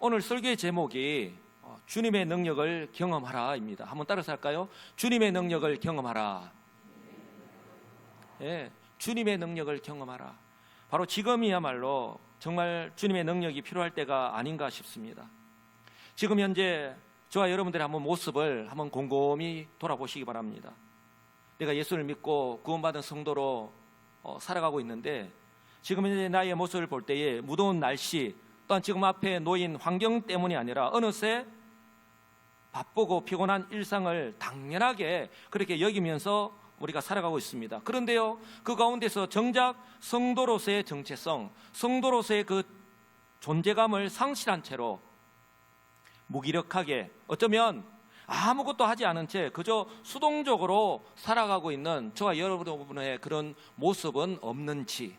오늘 설교의 제목이 주님의 능력을 경험하라입니다. 한번 따라서 할까요? 주님의 능력을 경험하라. 예, 주님의 능력을 경험하라. 바로 지금이야말로 정말 주님의 능력이 필요할 때가 아닌가 싶습니다. 지금 현재 저와 여러분들의 한번 모습을 한번 곰곰이 돌아보시기 바랍니다. 내가 예수를 믿고 구원받은 성도로 살아가고 있는데, 지금 현재 나의 모습을 볼 때에 무더운 날씨, 또한 지금 앞에 놓인 환경 때문이 아니라 어느새 바쁘고 피곤한 일상을 당연하게 그렇게 여기면서 우리가 살아가고 있습니다. 그런데요, 그 가운데서 정작 성도로서의 정체성, 성도로서의 그 존재감을 상실한 채로 무기력하게, 어쩌면 아무것도 하지 않은 채 그저 수동적으로 살아가고 있는 저와 여러분의 그런 모습은 없는지,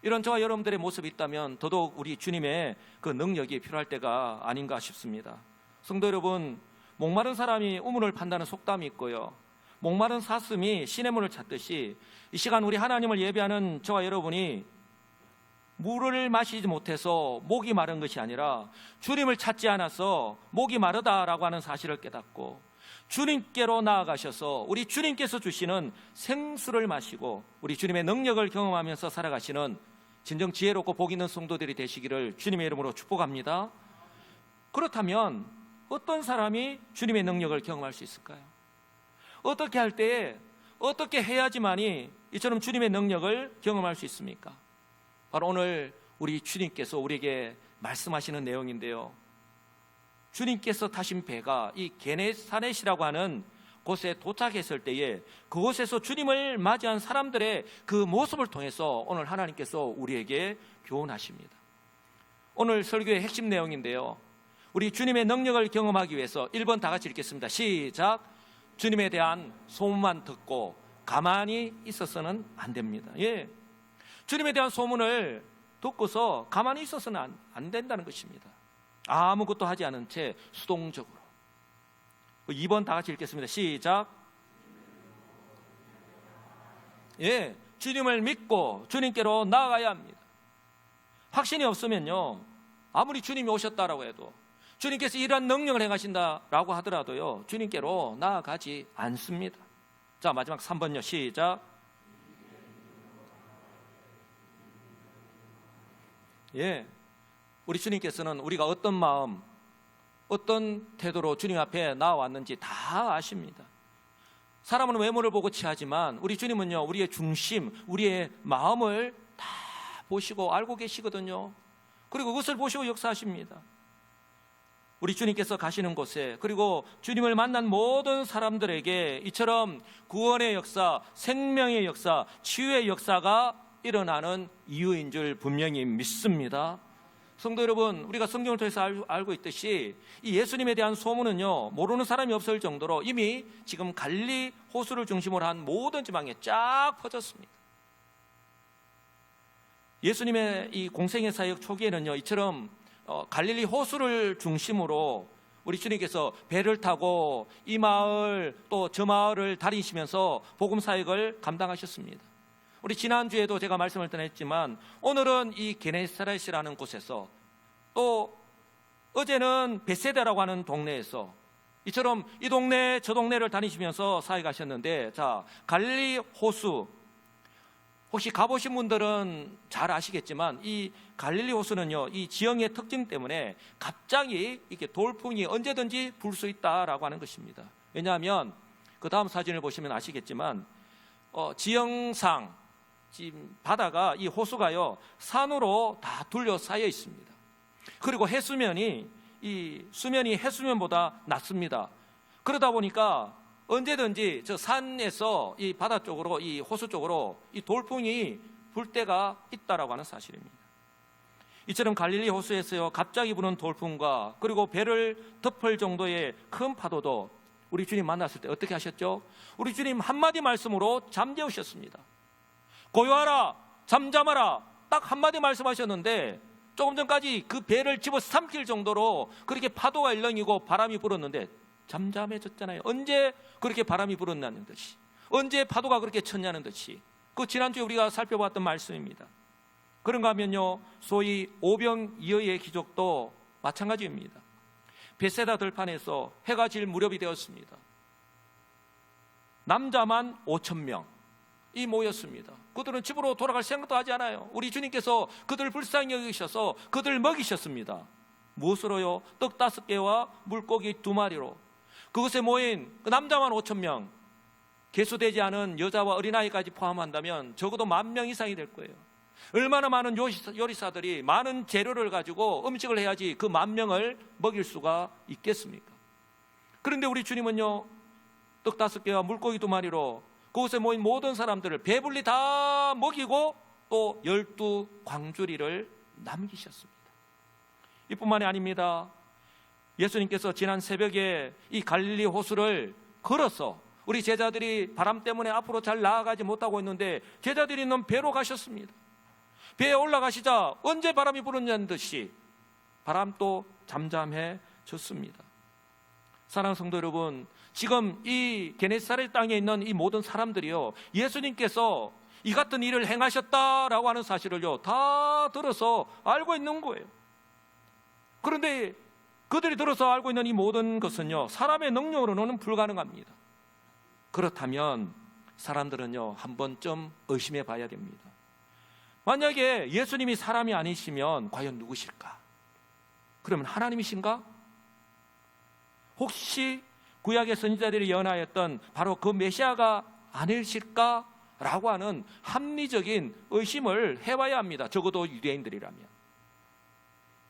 이런 저와 여러분들의 모습이 있다면 더더욱 우리 주님의 그 능력이 필요할 때가 아닌가 싶습니다. 성도 여러분, 목마른 사람이 우물을 판다는 속담이 있고요, 목마른 사슴이 시냇물을 찾듯이 이 시간 우리 하나님을 예배하는 저와 여러분이 물을 마시지 못해서 목이 마른 것이 아니라 주님을 찾지 않아서 목이 마르다라고 하는 사실을 깨닫고 주님께로 나아가셔서 우리 주님께서 주시는 생수를 마시고 우리 주님의 능력을 경험하면서 살아가시는 진정 지혜롭고 복 있는 성도들이 되시기를 주님의 이름으로 축복합니다. 그렇다면 어떤 사람이 주님의 능력을 경험할 수 있을까요? 어떻게 할 때에 어떻게 해야지만이 이처럼 주님의 능력을 경험할 수 있습니까? 바로 오늘 우리 주님께서 우리에게 말씀하시는 내용인데요, 주님께서 타신 배가 이 게네사렛이라고 하는 곳에 도착했을 때에 그곳에서 주님을 맞이한 사람들의 그 모습을 통해서 오늘 하나님께서 우리에게 교훈하십니다. 오늘 설교의 핵심 내용인데요, 우리 주님의 능력을 경험하기 위해서 1번 다 같이 읽겠습니다. 시작. 주님에 대한 소문만 듣고 가만히 있어서는 안 됩니다. 예, 주님에 대한 소문을 듣고서 가만히 있어서는 안 된다는 것입니다. 아무것도 하지 않은 채 수동적으로. 2번 다 같이 읽겠습니다. 시작. 예, 주님을 믿고 주님께로 나아가야 합니다. 확신이 없으면요, 아무리 주님이 오셨다라고 해도, 주님께서 이러한 능력을 행하신다라고 하더라도요, 주님께로 나아가지 않습니다. 자, 마지막 3번요. 시작. 예, 우리 주님께서는 우리가 어떤 마음, 어떤 태도로 주님 앞에 나와왔는지 다 아십니다. 사람은 외모를 보고 취하지만 우리 주님은요, 우리의 중심, 우리의 마음을 다 보시고 알고 계시거든요. 그리고 그것을 보시고 역사하십니다. 우리 주님께서 가시는 곳에, 그리고 주님을 만난 모든 사람들에게 이처럼 구원의 역사, 생명의 역사, 치유의 역사가 일어나는 이유인 줄 분명히 믿습니다. 성도 여러분, 우리가 성경을 통해서 알고 있듯이 이 예수님에 대한 소문은요, 모르는 사람이 없을 정도로 이미 지금 갈릴리 호수를 중심으로 한 모든 지방에 쫙 퍼졌습니다. 예수님의 이 공생의 사역 초기에는요, 이처럼 갈릴리 호수를 중심으로 우리 주님께서 배를 타고 이 마을 또 저 마을을 다니시면서 복음 사역을 감당하셨습니다. 우리 지난주에도 제가 말씀을 드렸지만 오늘은 이 게네사렛이라는 곳에서, 또 어제는 베세다라고 하는 동네에서 이처럼 이 동네 저 동네를 다니시면서 사역하셨는데, 자, 갈릴리 호수, 혹시 가보신 분들은 잘 아시겠지만 이 갈릴리 호수는요, 이 지형의 특징 때문에 갑자기 이렇게 돌풍이 언제든지 불 수 있다라고 하는 것입니다. 왜냐하면 그 다음 사진을 보시면 아시겠지만 지형상 지금 바다가, 이 호수가요, 산으로 다 둘러싸여 있습니다. 그리고 해수면이, 이 수면이 해수면보다 낮습니다. 그러다 보니까 언제든지 저 산에서 이 바다 쪽으로, 이 호수 쪽으로 이 돌풍이 불 때가 있다라고 하는 사실입니다. 이처럼 갈릴리 호수에서요, 갑자기 부는 돌풍과 그리고 배를 덮을 정도의 큰 파도도 우리 주님 만났을 때 어떻게 하셨죠? 우리 주님 한마디 말씀으로 잠재우셨습니다. 고요하라, 잠잠하라, 딱 한마디 말씀하셨는데 조금 전까지 그 배를 집어 삼킬 정도로 그렇게 파도가 일렁이고 바람이 불었는데 잠잠해졌잖아요. 언제 그렇게 바람이 불었냐는 듯이, 언제 파도가 그렇게 쳤냐는 듯이, 그 지난주에 우리가 살펴봤던 말씀입니다. 그런가 하면요, 소위 오병이어의 기적도 마찬가지입니다. 벳세다 들판에서 해가 질 무렵이 되었습니다. 남자만 5,000명이 모였습니다. 그들은 집으로 돌아갈 생각도 하지 않아요. 우리 주님께서 그들을 불쌍히 여기셔서 그들을 먹이셨습니다. 무엇으로요? 떡 5개와 물고기 2마리로. 그것에 모인 그 남자만 5,000명, 개수되지 않은 여자와 어린아이까지 포함한다면 적어도 10,000명 이상이 될 거예요. 얼마나 많은 요리사들이 많은 재료를 가지고 음식을 해야지 그 10,000명을 먹일 수가 있겠습니까? 그런데 우리 주님은요, 떡 5개와 물고기 2마리로 그곳에 모인 모든 사람들을 배불리 다 먹이고 또 12광주리를 남기셨습니다. 이뿐만이 아닙니다. 예수님께서 지난 새벽에 이 갈릴리 호수를 걸어서 우리 제자들이 바람 때문에 앞으로 잘 나아가지 못하고 있는데 제자들이 있는 배로 가셨습니다. 배에 올라가시자 언제 바람이 부르냐는 듯이 바람도 잠잠해졌습니다. 사랑하는 성도 여러분, 지금 이 게네사렛 땅에 있는 이 모든 사람들이요, 예수님께서 이 같은 일을 행하셨다라고 하는 사실을요 다 들어서 알고 있는 거예요. 그런데 그들이 들어서 알고 있는 이 모든 것은요, 사람의 능력으로는 불가능합니다. 그렇다면 사람들은요, 한 번쯤 의심해 봐야 됩니다. 만약에 예수님이 사람이 아니시면 과연 누구실까? 그러면 하나님이신가? 혹시 구약의 선지자들이 예언하였던 바로 그 메시아가 아니실까? 라고 하는 합리적인 의심을 해봐야 합니다. 적어도 유대인들이라면.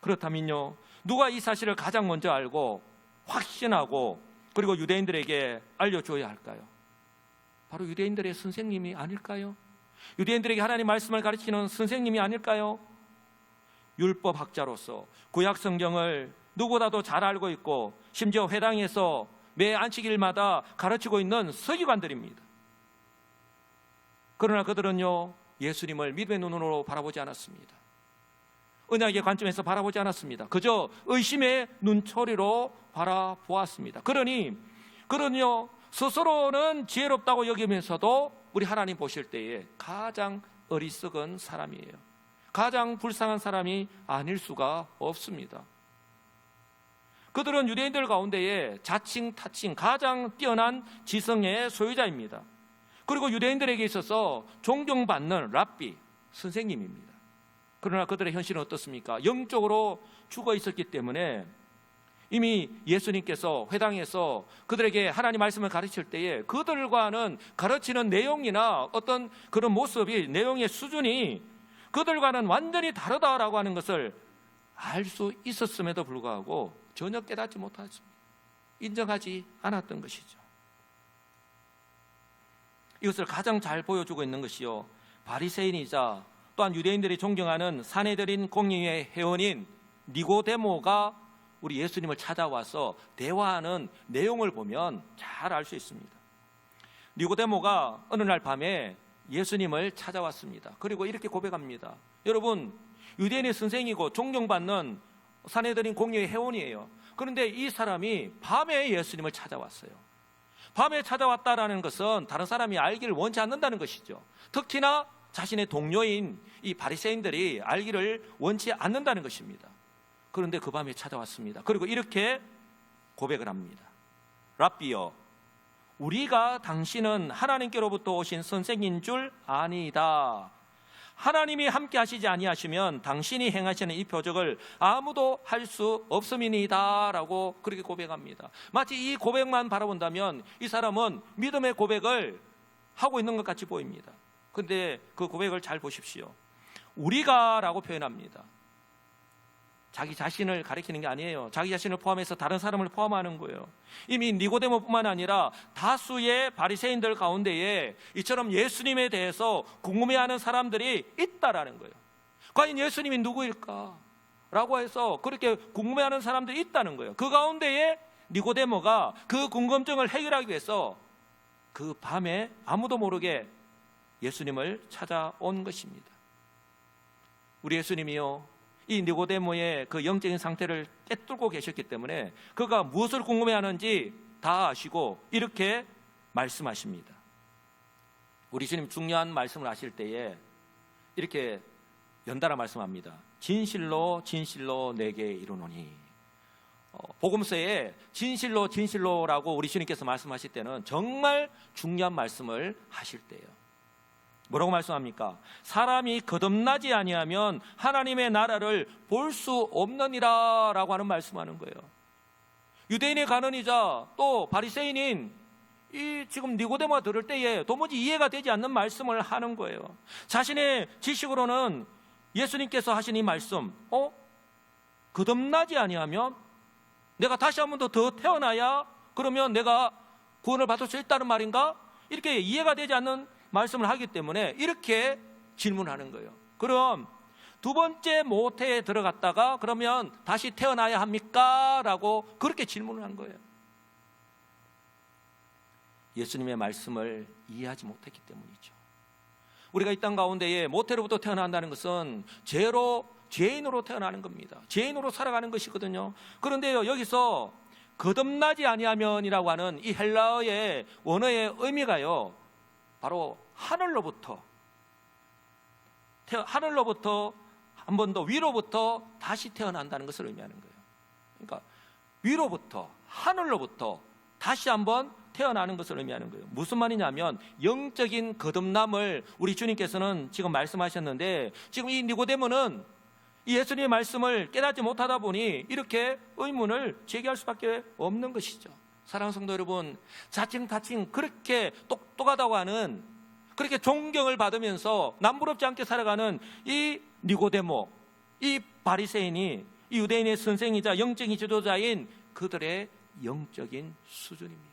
그렇다면요, 누가 이 사실을 가장 먼저 알고 확신하고 그리고 유대인들에게 알려줘야 할까요? 바로 유대인들의 선생님이 아닐까요? 유대인들에게 하나님 말씀을 가르치는 선생님이 아닐까요? 율법학자로서 구약 성경을 누구보다도 잘 알고 있고 심지어 회당에서 매 안식일마다 가르치고 있는 서기관들입니다. 그러나 그들은요, 예수님을 믿음의 눈으로 바라보지 않았습니다. 언약의 관점에서 바라보지 않았습니다. 그저 의심의 눈초리로 바라보았습니다. 그러니 그런요, 스스로는 지혜롭다고 여기면서도 우리 하나님 보실 때에 가장 어리석은 사람이에요. 가장 불쌍한 사람이 아닐 수가 없습니다. 그들은 유대인들 가운데에 자칭 타칭 가장 뛰어난 지성의 소유자입니다. 그리고 유대인들에게 있어서 존경받는 랍비, 선생님입니다. 그러나 그들의 현실은 어떻습니까? 영적으로 죽어 있었기 때문에 이미 예수님께서 회당에서 그들에게 하나님 말씀을 가르칠 때에 그들과는 가르치는 내용이나 어떤 그런 모습이, 내용의 수준이 그들과는 완전히 다르다라고 하는 것을 알 수 있었음에도 불구하고 전혀 깨닫지 못했습니다. 인정하지 않았던 것이죠. 이것을 가장 잘 보여주고 있는 것이요, 바리새인이자 또한 유대인들이 존경하는 사내들인 공의회 회원인 니고데모가 우리 예수님을 찾아와서 대화하는 내용을 보면 잘 알 수 있습니다. 니고데모가 어느 날 밤에 예수님을 찾아왔습니다. 그리고 이렇게 고백합니다. 여러분, 유대인의 선생이고 존경받는 사내들인 공의회 회원이에요. 그런데 이 사람이 밤에 예수님을 찾아왔어요. 밤에 찾아왔다라는 것은 다른 사람이 알기를 원치 않는다는 것이죠. 특히나 자신의 동료인 이 바리새인들이 알기를 원치 않는다는 것입니다. 그런데 그 밤에 찾아왔습니다. 그리고 이렇게 고백을 합니다. 랍비여, 우리가 당신은 하나님께로부터 오신 선생인 줄 아니다. 하나님이 함께 하시지 아니하시면 당신이 행하시는 이 표적을 아무도 할 수 없음이니이다 라고 그렇게 고백합니다. 마치 이 고백만 바라본다면 이 사람은 믿음의 고백을 하고 있는 것 같이 보입니다. 그런데 그 고백을 잘 보십시오. 우리가 라고 표현합니다. 자기 자신을 가리키는 게 아니에요. 자기 자신을 포함해서 다른 사람을 포함하는 거예요. 이미 니고데모뿐만 아니라 다수의 바리새인들 가운데에 이처럼 예수님에 대해서 궁금해하는 사람들이 있다라는 거예요. 과연 예수님이 누구일까? 라고 해서 그렇게 궁금해하는 사람들이 있다는 거예요. 그 가운데에 니고데모가 그 궁금증을 해결하기 위해서 그 밤에 아무도 모르게 예수님을 찾아온 것입니다. 우리 예수님이요, 이 니고데모의 그 영적인 상태를 꿰뚫고 계셨기 때문에 그가 무엇을 궁금해하는지 다 아시고 이렇게 말씀하십니다. 우리 주님 중요한 말씀을 하실 때에 이렇게 연달아 말씀합니다. 진실로 진실로 내게 이르노니. 복음서에 진실로 진실로라고 우리 주님께서 말씀하실 때는 정말 중요한 말씀을 하실 때예요. 뭐라고 말씀합니까? 사람이 거듭나지 아니하면 하나님의 나라를 볼 수 없느니라 라고 하는 말씀하는 거예요. 유대인의 간언이자 또 바리새인인 이 지금 니고데모가 들을 때에 도무지 이해가 되지 않는 말씀을 하는 거예요. 자신의 지식으로는 예수님께서 하신 이 말씀, 거듭나지 아니하면 내가 다시 한 번 더 태어나야 그러면 내가 구원을 받을 수 있다는 말인가? 이렇게 이해가 되지 않는 말씀을 하기 때문에 이렇게 질문하는 거예요. 그럼 두 번째 모태에 들어갔다가 그러면 다시 태어나야 합니까? 라고 그렇게 질문을 한 거예요. 예수님의 말씀을 이해하지 못했기 때문이죠. 우리가 이 땅 가운데에 모태로부터 태어난다는 것은 죄인으로 태어나는 겁니다. 죄인으로 살아가는 것이거든요. 그런데요, 여기서 거듭나지 아니하면이라고 하는 이 헬라어의 원어의 의미가요, 바로 하늘로부터 한 번 더 위로부터 다시 태어난다는 것을 의미하는 거예요. 그러니까 위로부터, 하늘로부터 다시 한번 태어나는 것을 의미하는 거예요. 무슨 말이냐면 영적인 거듭남을 우리 주님께서는 지금 말씀하셨는데, 지금 이 니고데모는 이 예수님의 말씀을 깨닫지 못하다 보니 이렇게 의문을 제기할 수밖에 없는 것이죠. 사랑하는 성도 여러분, 자칭 그렇게 똑똑하다고 하는, 그렇게 존경을 받으면서 남부럽지 않게 살아가는 이 니고데모, 이 바리새인이 이 유대인의 선생이자 영적인 지도자인 그들의 영적인 수준입니다.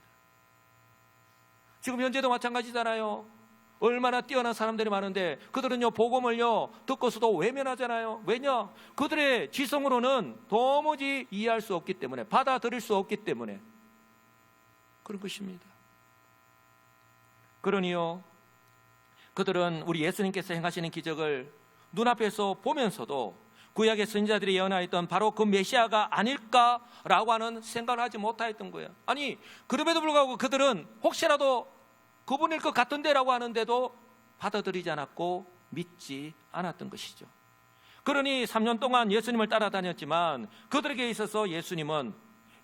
지금 현재도 마찬가지잖아요. 얼마나 뛰어난 사람들이 많은데 그들은요, 복음을요 듣고서도 외면하잖아요. 왜냐? 그들의 지성으로는 도무지 이해할 수 없기 때문에, 받아들일 수 없기 때문에 그런 것입니다. 그러니요, 그들은 우리 예수님께서 행하시는 기적을 눈앞에서 보면서도 구약의 선지자들이 예언하였던 바로 그 메시아가 아닐까라고 하는 생각을 하지 못하였던 거예요. 아니, 그럼에도 불구하고 그들은 혹시라도 그분일 것 같은데라고 하는데도 받아들이지 않았고 믿지 않았던 것이죠. 그러니 3년 동안 예수님을 따라다녔지만 그들에게 있어서 예수님은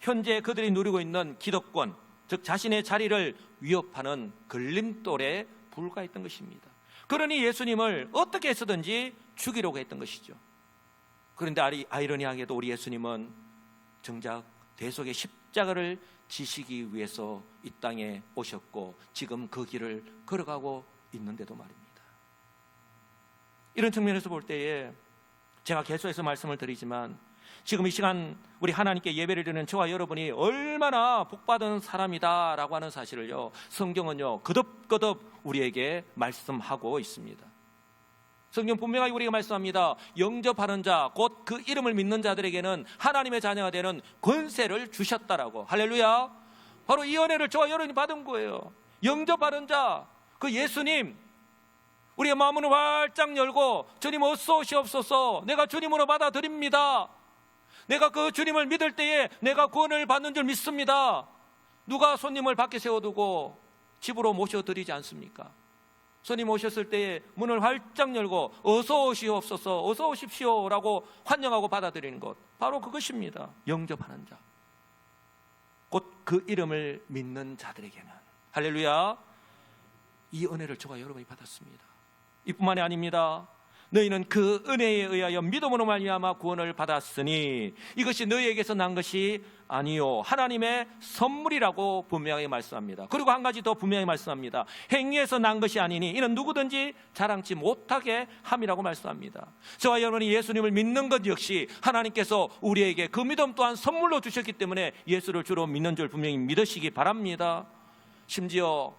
현재 그들이 누리고 있는 기득권, 즉 자신의 자리를 위협하는 걸림돌에 불과했던 것입니다. 그러니 예수님을 어떻게 해서든지 죽이려고 했던 것이죠. 그런데 아이러니하게도 우리 예수님은 정작 대속의 십자가를 지시기 위해서 이 땅에 오셨고 지금 그 길을 걸어가고 있는데도 말입니다. 이런 측면에서 볼 때에 제가 계속해서 말씀을 드리지만 지금 이 시간 우리 하나님께 예배를 드리는 저와 여러분이 얼마나 복받은 사람이다라고 하는 사실을요, 성경은요 거듭거듭 우리에게 말씀하고 있습니다. 성경 분명하게 우리가 말씀합니다. 영접하는 자, 곧 그 이름을 믿는 자들에게는 하나님의 자녀가 되는 권세를 주셨다라고. 할렐루야. 바로 이 은혜를 저와 여러분이 받은 거예요. 영접하는 자, 그 예수님, 우리의 마음을 활짝 열고 주님 어서 오시옵소서, 내가 주님으로 받아들입니다. 내가 그 주님을 믿을 때에 내가 구원을 받는 줄 믿습니다. 누가 손님을 밖에 세워두고 집으로 모셔드리지 않습니까? 손님 오셨을 때에 문을 활짝 열고 어서 오시옵소서, 어서 오십시오라고 환영하고 받아들이는 것, 바로 그것입니다. 영접하는 자, 곧 그 이름을 믿는 자들에게는, 할렐루야, 이 은혜를 저와 여러분이 받았습니다. 이뿐만이 아닙니다. 너희는 그 은혜에 의하여 믿음으로 말미암아 구원을 받았으니 이것이 너희에게서 난 것이 아니요 하나님의 선물이라고 분명하게 말씀합니다. 그리고 한 가지 더 분명히 말씀합니다. 행위에서 난 것이 아니니 이는 누구든지 자랑치 못하게 함이라고 말씀합니다. 저와 여러분이 예수님을 믿는 것 역시 하나님께서 우리에게 그 믿음 또한 선물로 주셨기 때문에 예수를 주로 믿는 줄 분명히 믿으시기 바랍니다. 심지어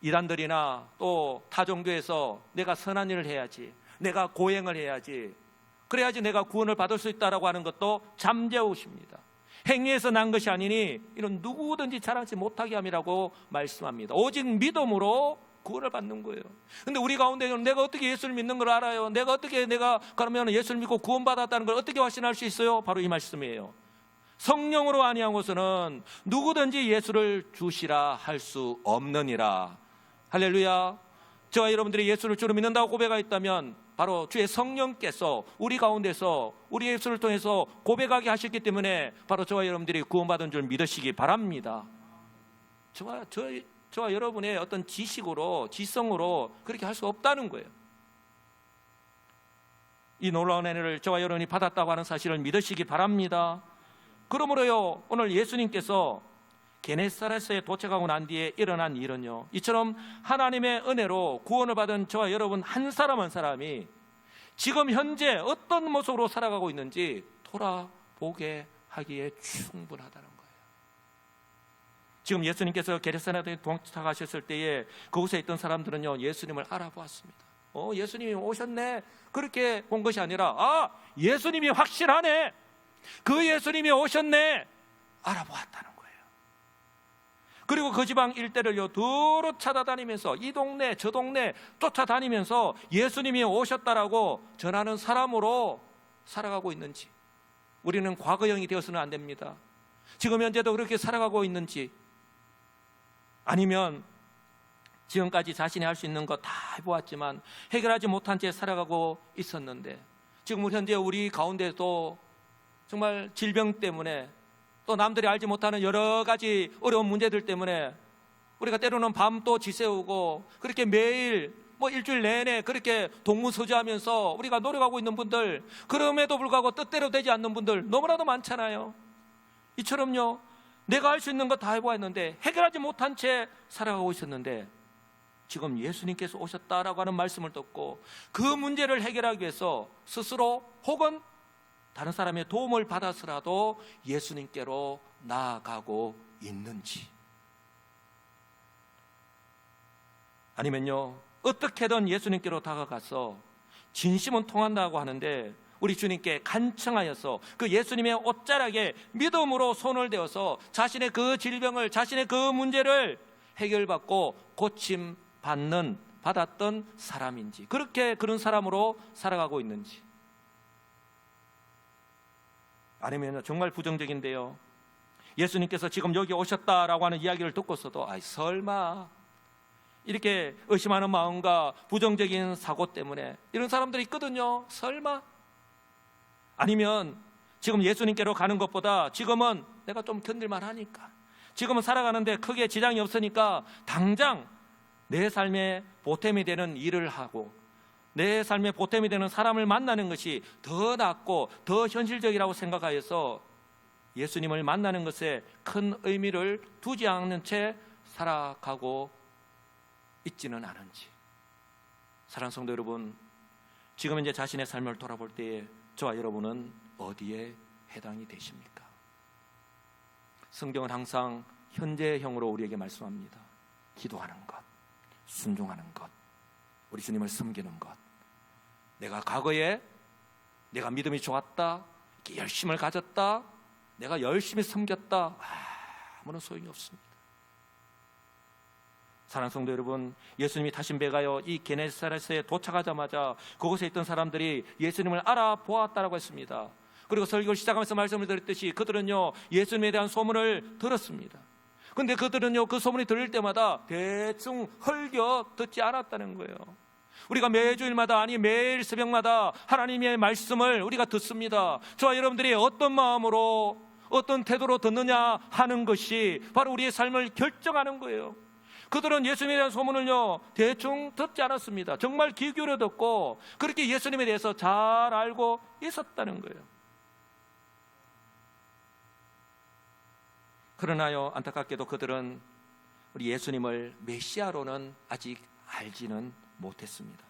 이단들이나 또 타종교에서 내가 선한 일을 해야지, 내가 고행을 해야지, 그래야지 내가 구원을 받을 수 있다라고 하는 것도 잠재우십니다. 행위에서 난 것이 아니니 이는 누구든지 자랑치 못하게 함이라고 말씀합니다. 오직 믿음으로 구원을 받는 거예요. 근데 우리 가운데는 내가 어떻게 예수를 믿는 걸 알아요? 내가 그러면 예수를 믿고 구원받았다는 걸 어떻게 확신할 수 있어요? 바로 이 말씀이에요. 성령으로 아니한 것은 누구든지 예수를 주시라 할 수 없느니라. 할렐루야. 저와 여러분들이 예수를 주로 믿는다고 고백하였다면 바로 주의 성령께서 우리 가운데서 우리의 입술을 통해서 고백하게 하셨기 때문에 바로 저와 여러분들이 구원받은 줄 믿으시기 바랍니다. 저와 여러분의 어떤 지식으로, 지성으로 그렇게 할 수 없다는 거예요. 이 놀라운 은혜를 저와 여러분이 받았다고 하는 사실을 믿으시기 바랍니다. 그러므로요, 오늘 예수님께서 게네사렛에 도착하고 난 뒤에 일어난 일은요, 이처럼 하나님의 은혜로 구원을 받은 저와 여러분 한 사람 한 사람이 지금 현재 어떤 모습으로 살아가고 있는지 돌아보게 하기에 충분하다는 거예요. 지금 예수님께서 게네사렛에 도착하셨을 때에 그곳에 있던 사람들은요, 예수님을 알아보았습니다. 예수님이 오셨네, 그렇게 본 것이 아니라 예수님이 확실하네, 그 예수님이 오셨네, 알아보았다는 거예요. 그리고 그 지방 일대를요 두루 찾아다니면서 이 동네 저 동네 쫓아다니면서 예수님이 오셨다라고 전하는 사람으로 살아가고 있는지, 우리는 과거형이 되어서는 안 됩니다. 지금 현재도 그렇게 살아가고 있는지, 아니면 지금까지 자신이 할 수 있는 거 다 해보았지만 해결하지 못한 채 살아가고 있었는데, 지금 현재 우리 가운데도 정말 질병 때문에 또 남들이 알지 못하는 여러 가지 어려운 문제들 때문에 우리가 때로는 밤도 지새우고 그렇게 매일 일주일 내내 그렇게 동무서주하면서 우리가 노력하고 있는 분들, 그럼에도 불구하고 뜻대로 되지 않는 분들 너무나도 많잖아요. 이처럼요, 내가 할 수 있는 거 다 해보았는데 해결하지 못한 채 살아가고 있었는데, 지금 예수님께서 오셨다라고 하는 말씀을 듣고 그 문제를 해결하기 위해서 스스로 혹은 다른 사람의 도움을 받아서라도 예수님께로 나아가고 있는지, 아니면요 어떻게든 예수님께로 다가가서 진심은 통한다고 하는데 우리 주님께 간청하여서 그 예수님의 옷자락에 믿음으로 손을 대어서 자신의 그 질병을, 자신의 그 문제를 해결받고 받았던 사람인지, 그렇게 그런 사람으로 살아가고 있는지, 아니면 정말 부정적인데요, 예수님께서 지금 여기 오셨다라고 하는 이야기를 듣고서도 설마, 이렇게 의심하는 마음과 부정적인 사고 때문에 이런 사람들이 있거든요. 설마. 아니면 지금 예수님께로 가는 것보다 지금은 내가 좀 견딜만 하니까, 지금은 살아가는데 크게 지장이 없으니까 당장 내 삶에 보탬이 되는 일을 하고 내 삶에 보탬이 되는 사람을 만나는 것이 더 낫고 더 현실적이라고 생각하여서 예수님을 만나는 것에 큰 의미를 두지 않는 채 살아가고 있지는 않은지. 사랑하는 성도 여러분, 지금 이제 자신의 삶을 돌아볼 때에 저와 여러분은 어디에 해당이 되십니까? 성경은 항상 현재형으로 우리에게 말씀합니다. 기도하는 것, 순종하는 것, 우리 주님을 섬기는 것. 내가 과거에 내가 믿음이 좋았다, 이렇게 열심을 가졌다, 내가 열심히 섬겼다, 아무런 소용이 없습니다. 사랑하는 성도 여러분, 예수님이 타신 배가요 이 게네사렛에 도착하자마자 그곳에 있던 사람들이 예수님을 알아보았다라고 했습니다. 그리고 설교를 시작하면서 말씀을 드렸듯이 그들은요 예수님에 대한 소문을 들었습니다. 근데 그들은요 그 소문이 들릴 때마다 대충 헐겨 듣지 않았다는 거예요. 우리가 매주일마다, 아니 매일 새벽마다 하나님의 말씀을 우리가 듣습니다. 저와 여러분들이 어떤 마음으로 어떤 태도로 듣느냐 하는 것이 바로 우리의 삶을 결정하는 거예요. 그들은 예수님에 대한 소문을요 대충 듣지 않았습니다. 정말 귀 기울여 듣고 그렇게 예수님에 대해서 잘 알고 있었다는 거예요. 그러나요 안타깝게도 그들은 우리 예수님을 메시아로는 아직 알지는 못했습니다.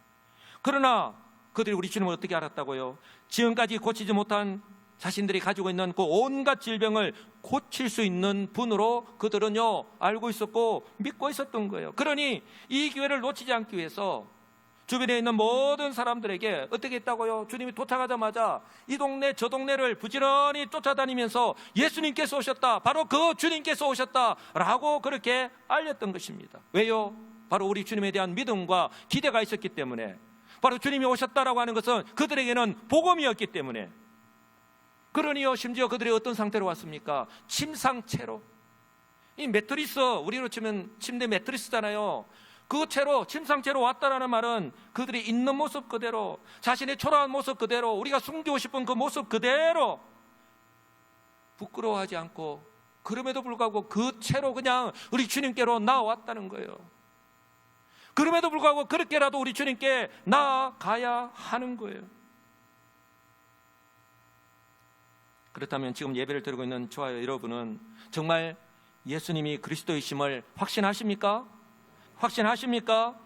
그러나 그들이 우리 주님을 어떻게 알았다고요? 지금까지 고치지 못한 자신들이 가지고 있는 그 온갖 질병을 고칠 수 있는 분으로 그들은요 알고 있었고 믿고 있었던 거예요. 그러니 이 기회를 놓치지 않기 위해서 주변에 있는 모든 사람들에게 어떻게 했다고요? 주님이 도착하자마자 이 동네 저 동네를 부지런히 쫓아다니면서 예수님께서 오셨다, 바로 그 주님께서 오셨다라고 그렇게 알렸던 것입니다. 왜요? 바로 우리 주님에 대한 믿음과 기대가 있었기 때문에, 바로 주님이 오셨다라고 하는 것은 그들에게는 복음이었기 때문에. 그러니요 심지어 그들이 어떤 상태로 왔습니까? 침상채로. 이 매트리스, 우리로 치면 침대 매트리스잖아요. 그 채로 침상채로 왔다라는 말은 그들이 있는 모습 그대로, 자신의 초라한 모습 그대로, 우리가 숨기고 싶은 그 모습 그대로 부끄러워하지 않고, 그럼에도 불구하고 그 채로 그냥 우리 주님께로 나아왔다는 거예요. 그럼에도 불구하고 그렇게라도 우리 주님께 나아가야 하는 거예요. 그렇다면 지금 예배를 드리고 있는 저와 여러분은 정말 예수님이 그리스도이심을 확신하십니까? 확신하십니까?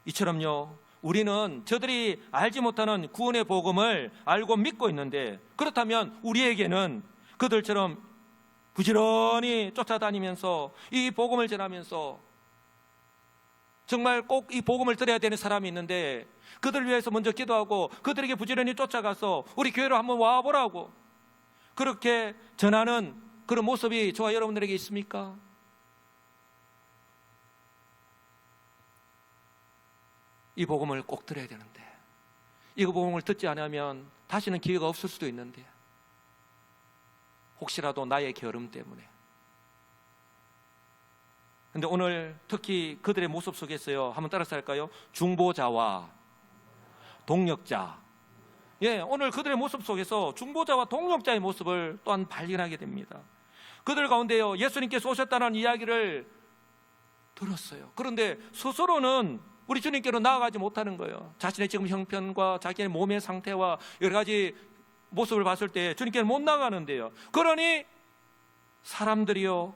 이처럼요, 우리는 저들이 알지 못하는 구원의 복음을 알고 믿고 있는데, 그렇다면 우리에게는 그들처럼 부지런히 쫓아다니면서 이 복음을 전하면서 정말 꼭 이 복음을 들어야 되는 사람이 있는데, 그들을 위해서 먼저 기도하고 그들에게 부지런히 쫓아가서 우리 교회로 한번 와보라고 그렇게 전하는 그런 모습이 저와 여러분들에게 있습니까? 이 복음을 꼭 들어야 되는데, 이 복음을 듣지 않으면 다시는 기회가 없을 수도 있는데, 혹시라도 나의 게으름 때문에. 근데 오늘 특히 그들의 모습 속에서요, 한번 따라서 할까요? 중보자와 동력자. 예, 오늘 그들의 모습 속에서 중보자와 동력자의 모습을 또한 발견하게 됩니다. 그들 가운데요, 예수님께서 오셨다는 이야기를 들었어요. 그런데 스스로는 우리 주님께로 나아가지 못하는 거예요. 자신의 지금 형편과 자기의 몸의 상태와 여러 가지 모습을 봤을 때 주님께는 못 나가는데요. 그러니 사람들이요,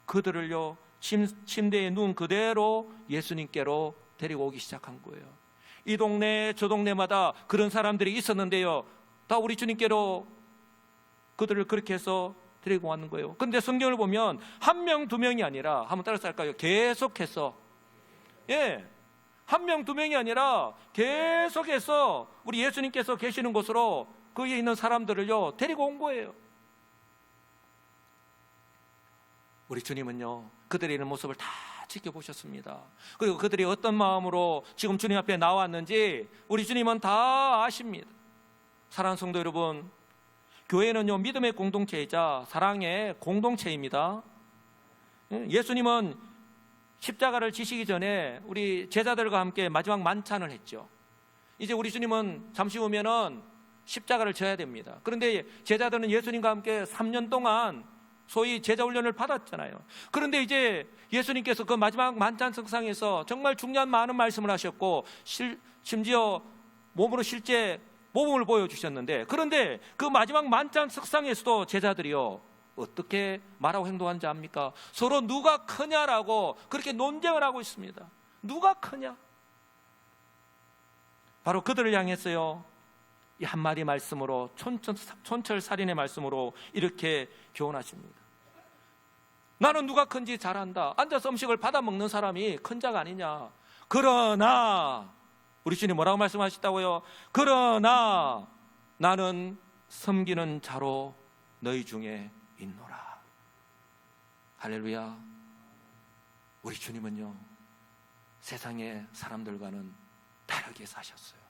그들을요, 침대에 누운 그대로 예수님께로 데리고 오기 시작한 거예요. 이 동네 저 동네마다 그런 사람들이 있었는데요, 다 우리 주님께로 그들을 그렇게 해서 데리고 왔는 거예요. 그런데 성경을 보면 한 명 두 명이 아니라, 한번 따라서 할까요? 계속해서, 예, 한 명 두 명이 아니라 계속해서 우리 예수님께서 계시는 곳으로 거기에 있는 사람들을요 데리고 온 거예요. 우리 주님은요 그들의 있는 모습을 다 지켜보셨습니다. 그리고 그들이 어떤 마음으로 지금 주님 앞에 나왔는지 우리 주님은 다 아십니다. 사랑하는 성도 여러분, 교회는요 믿음의 공동체이자 사랑의 공동체입니다. 예수님은 십자가를 지시기 전에 우리 제자들과 함께 마지막 만찬을 했죠. 이제 우리 주님은 잠시 후면은 십자가를 져야 됩니다. 그런데 제자들은 예수님과 함께 3년 동안 소위 제자 훈련을 받았잖아요. 그런데 이제 예수님께서 그 마지막 만찬 석상에서 정말 중요한 많은 말씀을 하셨고, 심지어 몸으로 실제 모범을 보여주셨는데, 그런데 그 마지막 만찬 석상에서도 제자들이요 어떻게 말하고 행동하는지 압니까? 서로 누가 크냐라고 그렇게 논쟁을 하고 있습니다. 누가 크냐? 바로 그들을 향해서요 이 한마디 말씀으로, 촌철살인의 말씀으로 이렇게 교훈하십니다. 나는 누가 큰지 잘 안다. 앉아서 음식을 받아 먹는 사람이 큰 자가 아니냐. 그러나 우리 주님 뭐라고 말씀하셨다고요? 그러나 나는 섬기는 자로 너희 중에 있노라. 할렐루야. 우리 주님은요 세상의 사람들과는 다르게 사셨어요.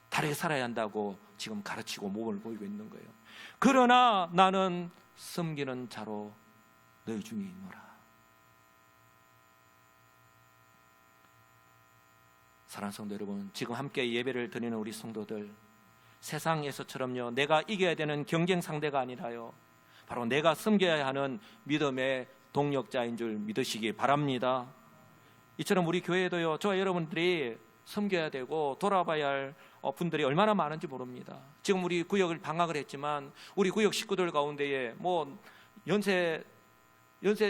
다르게 살아야 한다고 지금 가르치고 몸을 보이고 있는 거예요. 그러나 나는 섬기는 자로 너희 중에 있노라. 사랑하는 성도 여러분, 지금 함께 예배를 드리는 우리 성도들, 세상에서처럼요 내가 이겨야 되는 경쟁 상대가 아니라요 바로 내가 섬겨야 하는 믿음의 동력자인 줄 믿으시기 바랍니다. 이처럼 우리 교회도요 저와 여러분들이 섬겨야 되고 돌아봐야 할 분들이 얼마나 많은지 모릅니다. 지금 우리 구역을 방학을 했지만 우리 구역 식구들 가운데에 뭐 연세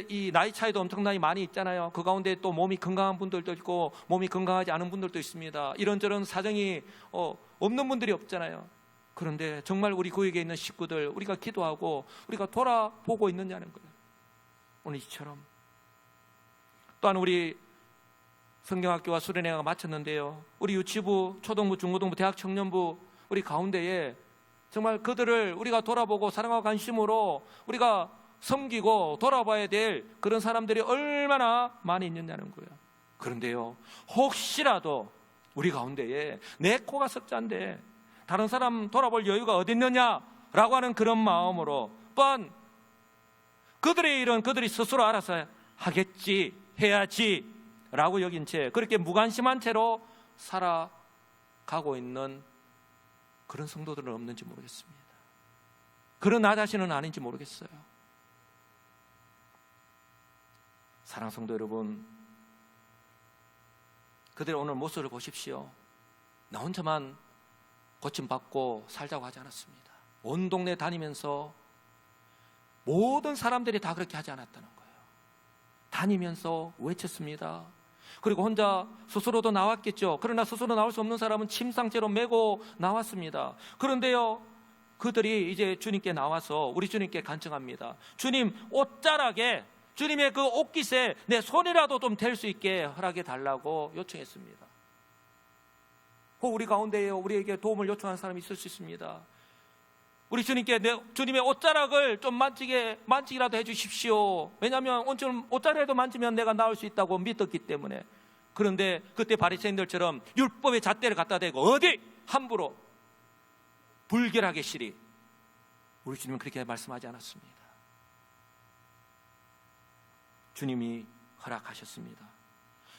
이 나이 차이도 엄청나게 많이 있잖아요. 그 가운데 또 몸이 건강한 분들도 있고 몸이 건강하지 않은 분들도 있습니다. 이런저런 사정이 없는 분들이 없잖아요. 그런데 정말 우리 구역에 있는 식구들 우리가 기도하고 우리가 돌아보고 있느냐는 거예요. 오늘 이처럼 또한 우리 성경학교와 수련회가 마쳤는데요 우리 유치부, 초등부, 중고등부, 대학 청년부 우리 가운데에 정말 그들을 우리가 돌아보고 사랑과 관심으로 우리가 섬기고 돌아봐야 될 그런 사람들이 얼마나 많이 있느냐는 거예요. 그런데요 혹시라도 우리 가운데에 내 코가 석자인데 다른 사람 돌아볼 여유가 어디 있느냐라고 하는 그런 마음으로, 또한 그들의 일은 그들이 스스로 알아서 하겠지, 해야지 라고 여긴 채, 그렇게 무관심한 채로 살아가고 있는 그런 성도들은 없는지 모르겠습니다. 그런 나 자신은 아닌지 모르겠어요. 사랑하는 성도 여러분, 그들의 오늘 모습을 보십시오. 나 혼자만 고침받고 살자고 하지 않았습니다. 온 동네 다니면서 모든 사람들이 다 그렇게 하지 않았다는 거예요. 다니면서 외쳤습니다. 그리고 혼자 스스로도 나왔겠죠. 그러나 스스로 나올 수 없는 사람은 침상째로 메고 나왔습니다. 그런데요, 그들이 이제 주님께 나와서 우리 주님께 간청합니다. 주님, 옷자락에 주님의 그 옷깃에 내 손이라도 좀 댈 수 있게 허락해 달라고 요청했습니다. 혹 우리 가운데에 우리에게 도움을 요청하는 사람이 있을 수 있습니다. 우리 주님께 주님의 옷자락을 좀 만지기라도 해주십시오. 왜냐하면 옷자락에도 만지면 내가 나을 수 있다고 믿었기 때문에. 그런데 그때 바리새인들처럼 율법의 잣대를 갖다 대고 어디 함부로 불결하게 시리, 우리 주님은 그렇게 말씀하지 않았습니다. 주님이 허락하셨습니다.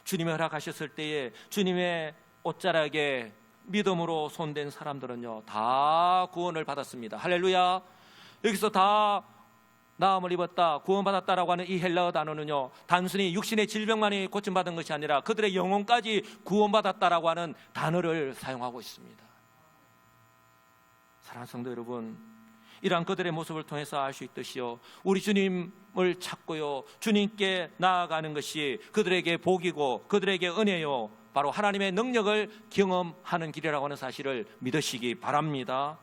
주님이 허락하셨을 때에 주님의 옷자락에 믿음으로 손댄 사람들은요, 다 구원을 받았습니다. 할렐루야. 여기서 다 나음을 입었다, 구원받았다라고 하는 이 헬라어 단어는요, 단순히 육신의 질병만이 고침받은 것이 아니라 그들의 영혼까지 구원받았다라고 하는 단어를 사용하고 있습니다. 사랑하는 성도 여러분, 이러한 그들의 모습을 통해서 알 수 있듯이요, 우리 주님을 찾고요, 주님께 나아가는 것이 그들에게 복이고 그들에게 은혜요, 바로 하나님의 능력을 경험하는 길이라고 하는 사실을 믿으시기 바랍니다.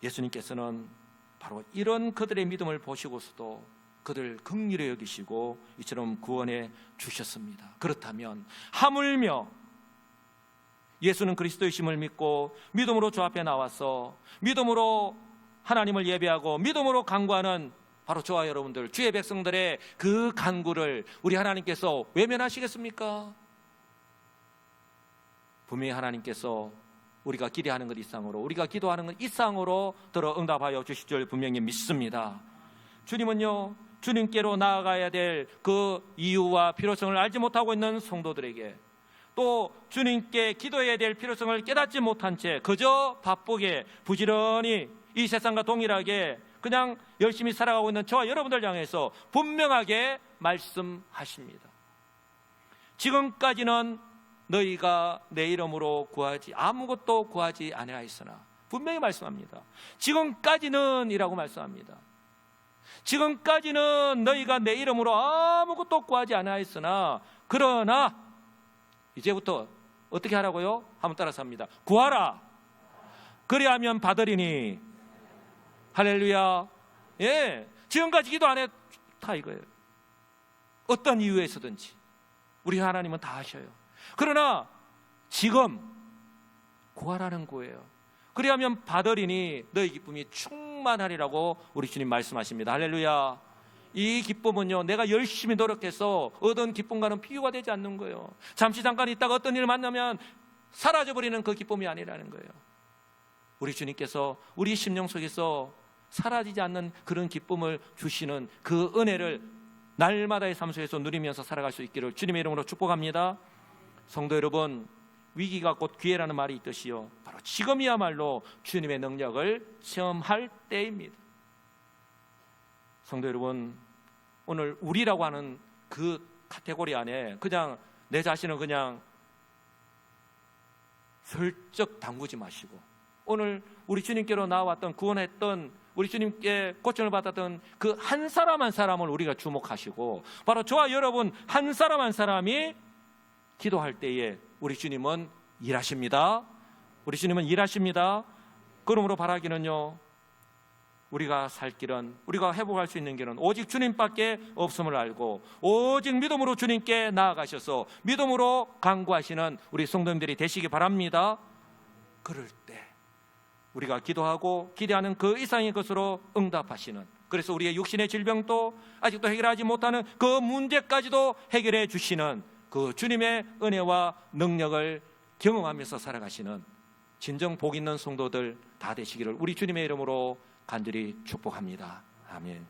예수님께서는 바로 이런 그들의 믿음을 보시고서도 그들 긍휼히 여기시고 이처럼 구원해 주셨습니다. 그렇다면 하물며 예수는 그리스도이심을 믿고 믿음으로 주 앞에 나와서 믿음으로 하나님을 예배하고 믿음으로 간구하는 바로 저와 여러분들, 주의 백성들의 그 간구를 우리 하나님께서 외면하시겠습니까? 분명히 하나님께서 우리가 기대하는 것 이상으로, 우리가 기도하는 것 이상으로 들어 응답하여 주실 줄 분명히 믿습니다. 주님은요, 주님께로 나아가야 될 그 이유와 필요성을 알지 못하고 있는 성도들에게, 또 주님께 기도해야 될 필요성을 깨닫지 못한 채 그저 바쁘게 부지런히 이 세상과 동일하게 그냥 열심히 살아가고 있는 저와 여러분들 향해서 분명하게 말씀하십니다. 지금까지는 너희가 내 이름으로 아무것도 구하지 아니하였으나, 분명히 말씀합니다. 지금까지는 이라고 말씀합니다. 지금까지는 너희가 내 이름으로 아무것도 구하지 아니하였으나, 그러나 이제부터 어떻게 하라고요? 한번 따라서 합니다. 구하라, 그리하면 받으리니. 할렐루야. 예, 지금까지 기도 안 했다 이거예요. 어떤 이유에서든지 우리 하나님은 다 하셔요. 그러나 지금 구하라는 거예요. 그리하면 받으리니 너희 기쁨이 충만하리라고 우리 주님 말씀하십니다. 할렐루야. 이 기쁨은요, 내가 열심히 노력해서 얻은 기쁨과는 비교가 되지 않는 거예요. 잠깐 있다가 어떤 일을 만나면 사라져버리는 그 기쁨이 아니라는 거예요. 우리 주님께서 우리 심령 속에서 사라지지 않는 그런 기쁨을 주시는 그 은혜를 날마다의 삶 속에서 누리면서 살아갈 수 있기를 주님의 이름으로 축복합니다. 성도 여러분, 위기가 곧 기회라는 말이 있듯이요, 바로 지금이야말로 주님의 능력을 체험할 때입니다. 성도 여러분, 오늘 우리라고 하는 그 카테고리 안에 그냥 내 자신을 그냥 슬쩍 담그지 마시고, 오늘 우리 주님께로 나왔던, 구원했던, 우리 주님께 고침을 받았던 그 한 사람 한 사람을 우리가 주목하시고, 바로 저와 여러분 한 사람 한 사람이 기도할 때에 우리 주님은 일하십니다. 우리 주님은 일하십니다. 그러므로 바라기는요, 우리가 살 길은, 우리가 회복할 수 있는 길은 오직 주님밖에 없음을 알고 오직 믿음으로 주님께 나아가셔서 믿음으로 간구하시는 우리 성도님들이 되시기 바랍니다. 그럴 때 우리가 기도하고 기대하는 그 이상의 것으로 응답하시는, 그래서 우리의 육신의 질병도 아직도 해결하지 못하는 그 문제까지도 해결해 주시는 그 주님의 은혜와 능력을 경험하면서 살아가시는 진정 복 있는 성도들 다 되시기를 우리 주님의 이름으로 간절히 축복합니다. 아멘.